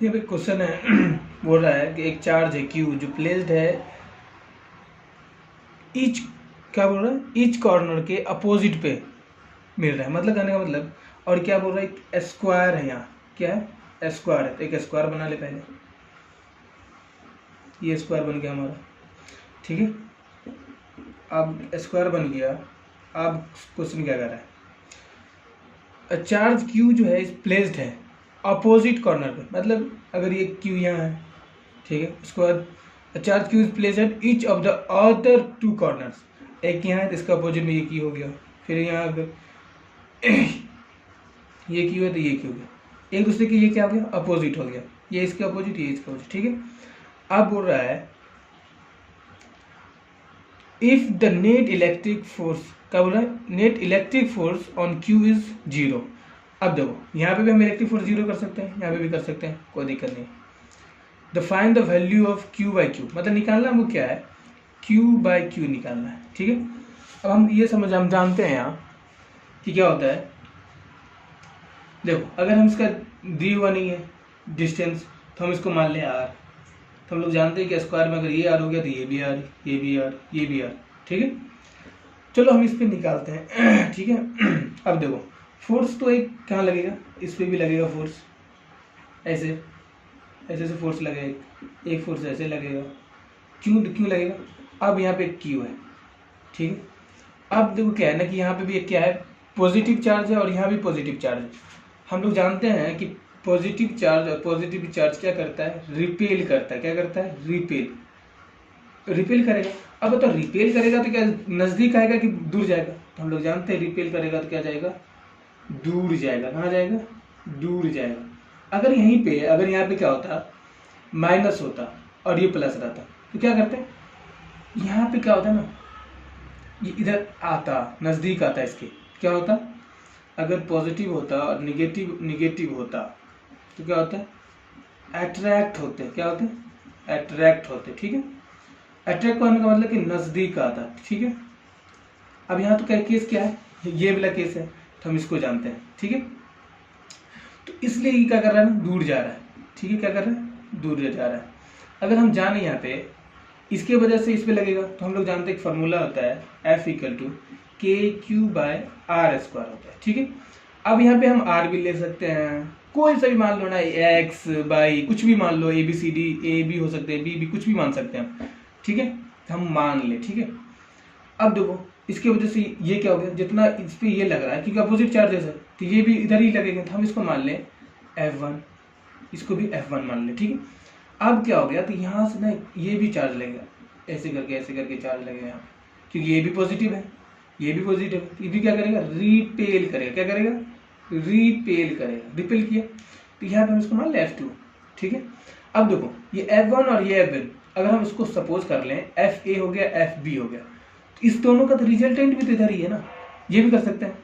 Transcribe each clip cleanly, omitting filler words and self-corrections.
ये भी क्वेश्चन है बोल रहा है कि एक चार्ज है क्यू जो प्लेस्ड है ईच, क्या बोल रहा है, ईच कॉर्नर के अपोजिट पे मिल रहा है, मतलब कहने का मतलब। और क्या बोल रहा है, स्क्वायर है, यहाँ क्या है, स्क्वायर है, तो एक स्क्वायर बना ले पहले, ये स्क्वायर बन गया हमारा, ठीक है। अब स्क्वायर बन गया, अब क्वेश्चन क्या कर रहा है, चार्ज क्यू जो है प्लेस्ड है अपोजिट कॉर्नर पे, मतलब अगर ये क्यू यहाँ है, ठीक है, उसके बाद charge Q is placed at each of the other two corners, एक यहाँ है तो इसका अपोजिट में ये क्यू हो गया, फिर यहाँ अगर ये क्यू है तो ये क्यू हो गया, एक दूसरे के ये क्या हो गया, अपोजिट हो गया, ये इसके अपोजिट ये इसके अपोजिट, ठीक है। अब बोल रहा है if the net electric force, क्या बोल रहा है, net electric force on Q is 0। अब देखो यहाँ पे भी हम इलेक्ट्रिक फोर्स 0 कर सकते हैं, यहाँ पे भी कर सकते हैं, कोई दिक्कत नहीं। The find the value of Q by Q, मतलब निकालना हमको क्या है, क्यू बाई क्यू निकालना है, ठीक है। अब हम ये हम जानते हैं यहाँ कि क्या होता है, देखो अगर हम इसका दी हुआ नहीं है डिस्टेंस, तो हम इसको मान लें आर, तो हम लोग जानते हैं कि स्क्वायर में अगर ये आर हो गया तो ये भी आर, ये भी आर, ये भी आर, ठीक है। चलो हम इस पे निकालते हैं ठीक है। अब देखो फोर्स तो एक कहाँ लगेगा, इस पे भी लगेगा फोर्स, ऐसे ऐसे से फोर्स लगेगा, एक फोर्स ऐसे लगेगा, क्यों क्यों लगेगा। अब यहाँ पे क्यू है, ठीक है। अब देखो क्या है ना कि यहाँ पे भी एक क्या है, पॉजिटिव चार्ज है और यहाँ भी पॉजिटिव चार्ज है। हम लोग जानते हैं कि पॉजिटिव चार्ज और पॉजिटिव चार्ज क्या करता है, रिपेल करता है, क्या करता है, रिपेल करेगा। अब तो रिपेल करेगा तो क्या नजदीक आएगा कि दूर जाएगा, तो हम लोग जानते हैं रिपेल करेगा तो क्या जाएगा, दूर जाएगा, कहाँ जाएगा, दूर जाएगा। अगर यहीं पे, अगर यहाँ पे क्या होता, माइनस होता और ये प्लस रहता, तो क्या करते हैं, यहाँ पे क्या होता ना, ये इधर आता, नजदीक आता, इसके क्या होता, अगर पॉजिटिव होता और निगेटिव होता तो क्या होता है, अट्रैक्ट होते, क्या होते हैं, अट्रैक्ट होते, ठीक है। अट्रैक्ट होने का मतलब कि नजदीक आता, ठीक है। अब यहाँ तो क्या केस क्या है, ये वाला केस है, तो हम इसको जानते हैं, ठीक है। तो इसलिए ये क्या कर रहा है ना, दूर जा रहा है, ठीक है, क्या कर रहा है, दूर जा रहा है। अगर हम जाने यहाँ पे इसके वजह से इस पे लगेगा, तो हम लोग जानते हैं एक फार्मूला होता है F इक्वल टू के क्यू बाय आर स्क्वायर होता है, ठीक है। अब यहाँ पे हम आर भी ले सकते हैं, कोई सा भी मान लो ना, एक्स बाई कुछ भी मान लो, ए बी सी डी, ए भी हो सकते हैं, बी भी, कुछ भी मान सकते हैं हम, ठीक है, हम मान ले, ठीक है। अब देखो इसकी वजह से ये क्या हो गया, जितना इस पे ये लग रहा है क्योंकि अपोजिट चार्जेस है, तो ये भी इधर ही लगेगा, तो हम इसको मान लें F1, इसको भी F1 मान लें, ठीक है। अब क्या हो गया, तो यहाँ से ना ये भी चार्ज लगेगा, ऐसे करके चार्ज लगेगा यहाँ, क्योंकि ये भी पॉजिटिव है, ये भी पॉजिटिव है, ये भी क्या करेगा, रिपेल करेगा, क्या करेगा, रिपेल करेगा, रिपेल किया, तो यहाँ पे हम इसको मान लें F2, ठीक है। अब देखो ये F1 और ये F1, अगर हम इसको सपोज कर लें FA हो गया, FB हो गया, तो इस दोनों का तो रिजल्टेंट भी तो इधर ही है ना, ये भी कर सकते हैं।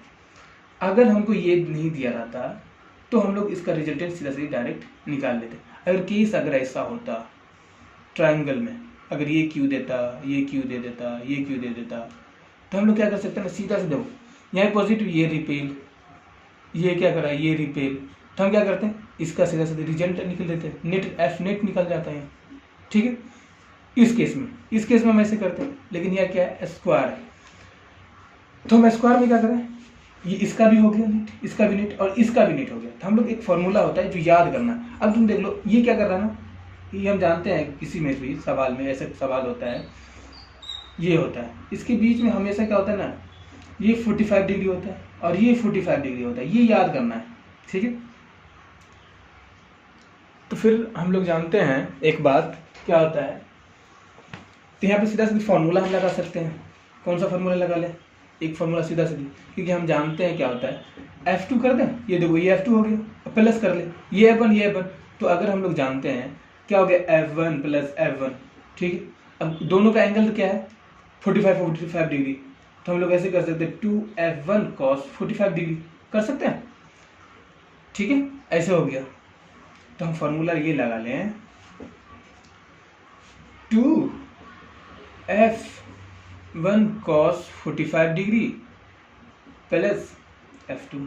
अगर हमको ये नहीं दिया रहता तो हम लोग इसका रिजल्टेंट सीधा सीधा डायरेक्ट निकाल लेते। अगर केस अगर ऐसा होता ट्राइंगल में, अगर ये क्यू देता, ये क्यू दे देता, ये क्यू दे देता, तो हम लोग क्या कर सकते हैं ना, सीधा से देखो यहाँ पॉजिटिव, ये रिपेल, ये क्या करा, ये रिपेल, तो हम क्या करते हैं, इसका सीधा सीधा रिजल्ट निकल देते हैं, नेट F नेट निकल जाता है, ठीक है। इस केस में हम ऐसे करते हैं, लेकिन यह क्या है, स्क्वायर है, तो हम स्क्वायर में क्या करें, ये इसका भी हो गया नेट, इसका भी नेट और इसका भी नेट हो गया, तो हम लोग एक फॉर्मूला होता है जो याद करना है। अब तुम देख लो ये क्या कर रहा है ना, ये हम जानते हैं किसी में भी सवाल में ऐसे सवाल होता है, ये होता है, इसके बीच में हमेशा क्या होता है ना, ये 45 डिग्री होता है और ये 45 डिग्री होता है, ये याद करना है, ठीक है। तो फिर हम लोग जानते हैं एक बात क्या होता है, तो यहाँ पे सीधा सीधा फॉर्मूला हम लगा सकते हैं। कौन सा फॉर्मूला लगा लें, एक फॉर्मूला सीधा सीधी, क्योंकि हम जानते हैं क्या होता है, F2 कर दें, ये देखो ये F2 हो गया, प्लस कर ले ये F1, ये F1, तो अगर हम लोग जानते हैं क्या हो गया, F1 प्लस F1, ठीक है। अब दोनों का एंगल तो क्या है, 45 डिग्री, तो हम लोग ऐसे कर सकते हैं 2F1 cos 45 डिग्री कर सकते हैं, ठीक है, ऐसे हो गया। तो हम फॉर्मूला ये लगा लें 2F1 cos 45 degree plus F2,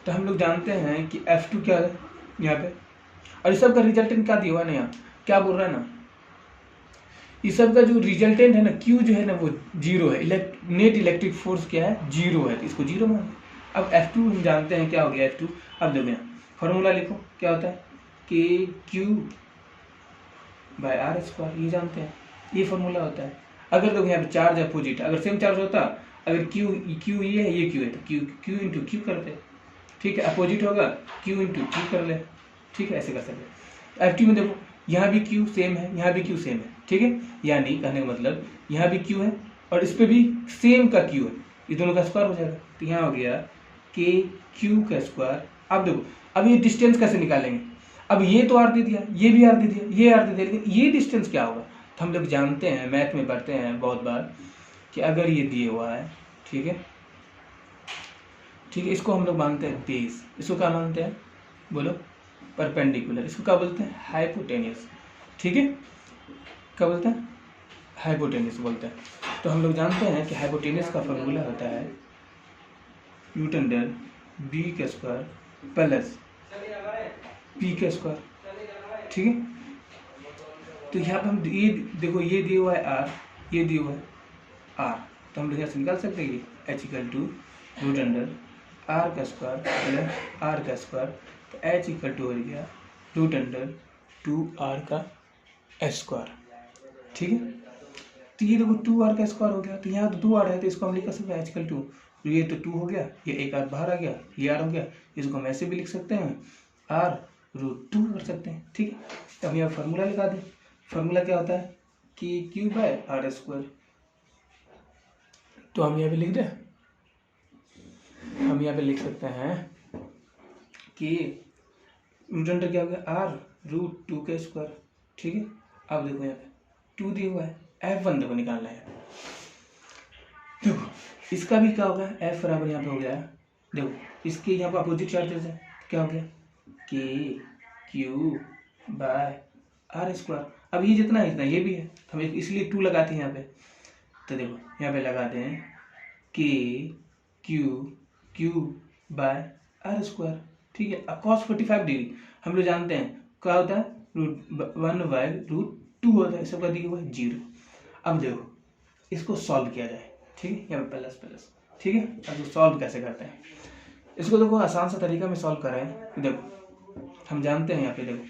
तो हम लोग जानते हैं कि F2 क्या है, यहाँ पे और इस सब का रिजल्टेंट क्या दिया हुआ है ना, यहाँ क्या बोल रहा है ना, इस सब का जो रिजल्टेंट है ना Q जो है ना वो जीरो है, नेट इलेक्ट्रिक फोर्स क्या है, जीरो है, तो इसको जीरो मान। अब F2 हम जानते हैं क्या हो गया F2। अब देखो यहाँ फॉर्मूला लिखो क्या होता है, KQ/r², ये जानते हैं, ये फॉर्मूला होता है। अगर देखो यहाँ पे चार्ज अपोजिट, अगर सेम चार्ज होता, अगर Q ये है ये Q है, तो Q इंटू Q करते, ठीक है, अपोजिट होगा Q इंटू Q कर ले, ठीक है, ऐसे कर सकते। F2 में देखो यहाँ भी Q सेम है, यहाँ भी Q सेम है, ठीक है, यानी कहने का मतलब यहाँ भी Q है और इस पे भी सेम का Q है, ये दोनों का स्क्वायर हो जाएगा, तो यहाँ हो गया KQ का स्क्वायर। अब देखो अब ये डिस्टेंस कैसे निकालेंगे, अब ये तो आर दे दिया, ये भी आर दे दिया, ये आर दे दिया, लेकिन ये डिस्टेंस क्या होगा, तो हम लोग जानते हैं, मैथ में पढ़ते हैं बहुत बार कि अगर ये दिए हुआ है, ठीक है, ठीक है, इसको हम लोग मानते हैं बेस, इसको क्या मानते हैं बोलो, परपेंडिकुलर, इसको क्या बोलते हैं, हाइपोटेनियस, ठीक है, क्या बोलते हैं, हाइपोटेनियस बोलते हैं। तो हम लोग जानते हैं कि हाइपोटेनियस का फॉर्मूला होता है रूट अंडर बी का स्क्वायर प्लस पी का स्क्वायर, ठीक है। तो यहाँ पे हम ये देखो ये दिया हुआ है आर, ये दिया हुआ है आर, तो हम लोग यहाँ से निकाल सकते हैं ये H equal to root under R का स्क्वायर प्लस आर का स्क्वायर, तो एच इक्वल टू हो गया रूट अंडर 2r का स्क्वायर, ठीक है। तो ये देखो 2r का स्क्वायर हो गया, तो यहाँ तो 2r है, तो इसको हम लिख सकते हैं एच इक्वल टू, ये तो 2 हो गया, ये एक आर बाहर आ गया, ये आर हो गया, इसको हम ऐसे भी लिख सकते हैं आर रूट 2 कर सकते हैं, ठीक है। तो हम यहाँ फार्मूला लगा दें, फार्मूला क्या होता है कि Q/r², तो हम यहाँ पे लिख दें, हम यहाँ पे लिख सकते हैं कि रूट अंडर क्या हो गया आर रूट 2 का स्क्वायर, ठीक है। अब देखो यहाँ पे 2 दिया हुआ है, F1 देखो निकालना है, देखो इसका भी क्या होगा F बराबर यहाँ पे हो गया है, देखो इसके यहाँ पे अपोजिट चार्जेस है, क्या हो गया KQ/r²। अब ये जितना है इतना ये भी है, तो हम इसलिए 2 लगाते हैं यहाँ पे, तो देखो यहाँ पे लगाते हैं KQ/r², ठीक है। अब cos 45 डिग्री हम लोग जानते हैं क्या होता है, √1/√2 होता है, सबका दिया हुआ है 0। अब देखो इसको सॉल्व किया जाए, ठीक है, यहाँ पे प्लस प्लस, ठीक है। अब तो सॉल्व कैसे करते हैं, इसको देखो आसान सा तरीका में सॉल्व कर रहे हैं, देखो हम जानते हैं यहाँ पे देखो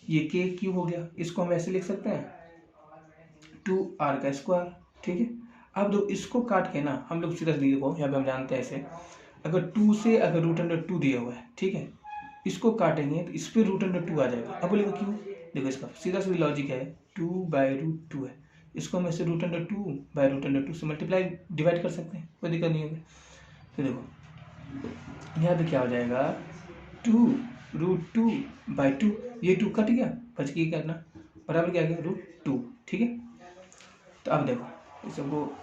ये KQ हो गया, इसको हम ऐसे लिख सकते हैं 2r का स्क्वायर, ठीक है। अब दो इसको काट के ना हम लोग सीधा देखो यहाँ पे हम जानते हैं ऐसे, अगर 2 से अगर रूट अंडर 2 दिया हुआ है, ठीक है, इसको काटेंगे तो इस पर रूट अंडर 2 आ जाएगा। अब बोलेगा क्यों, देखो इसका सीधा सीधा लॉजिक है 2/√2 है, इसको हम ऐसे √2/√2 से मल्टीप्लाई डिवाइड कर सकते हैं, कोई दिक्कत नहीं होगी। तो देखो यहाँ पे क्या हो जाएगा 2√2/2, ये 2 कट गया, बच गया करना बराबर क्या गया √2, ठीक है। तो अब देखो इस सबको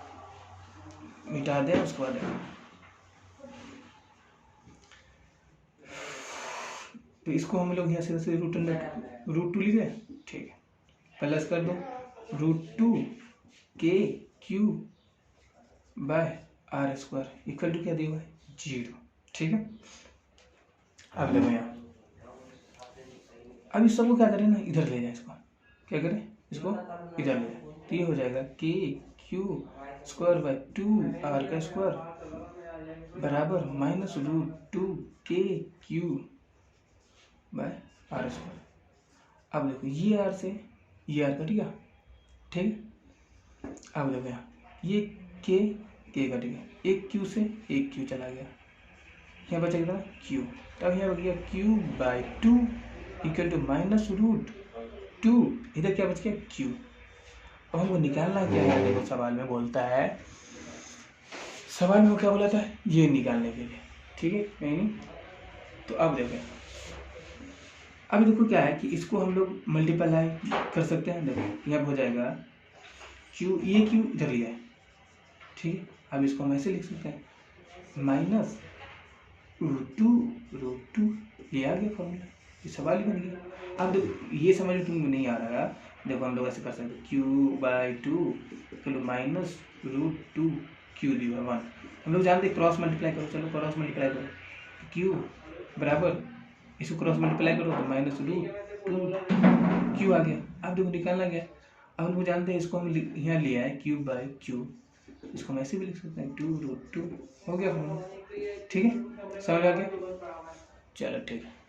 मिटा दें, उसके बाद देखो तो इसको हम लोग यहाँ से √2 लिखे, ठीक है, प्लस कर दो √2 KQ/r² इक्वल टू क्या दिया हुआ है 0, ठीक है। अब देखो यहाँ अब इस सबको क्या करें ना, इधर ले जाए, इसको क्या करें, इसको इधर ले जाए, तो ये हो जाएगा KQ²/2r² बराबर -√2 KQ/r²। अब देखो ये आर से ये आर कट गया, ठीक है। अब देखो यहाँ ये के कट गया, एक क्यू से एक क्यू चला गया, यहाँ बचा कितना क्यू, तब यहाँ बच गया Q/2 इक्वल टू -√2, इधर क्या बच गया क्यू। अब हमको निकालना क्या है, देखो सवाल में बोलता है, सवाल में क्या बोला था ये निकालने के लिए, ठीक है, नहीं। तो अब देखो अब देखो क्या है कि इसको हम लोग मल्टीप्लाई कर सकते हैं, देखो यहाँ हो जाएगा क्यू, ये क्यू इधर लिया है, ठीक है। अब इसको हम ऐसे लिख सकते हैं -√2 ये आ गया फॉर्मूला, ये सवाल ही बन गया। अब देखो ये समझ में तुमको नहीं आ रहा, देखो हम लोग ऐसे कर सकते हैं Q/2 चलो -√2 Q दिया 1, हम लोग जानते हैं क्रॉस मल्टीप्लाई करो, चलो क्रॉस मल्टीप्लाई करो Q बराबर इसको क्रॉस मल्टीप्लाई करो तो -√2 क्यू आ गया। अब देखो निकालना गया, अब हम लोग जानते हैं इसको हम यहाँ लिया है क्यूब बाय क्यू, इसको हम ऐसे भी लिख सकते हैं 2√2 हो गया फॉर्मूला। ठीक है, समझ आ गया? चलो ठीक है।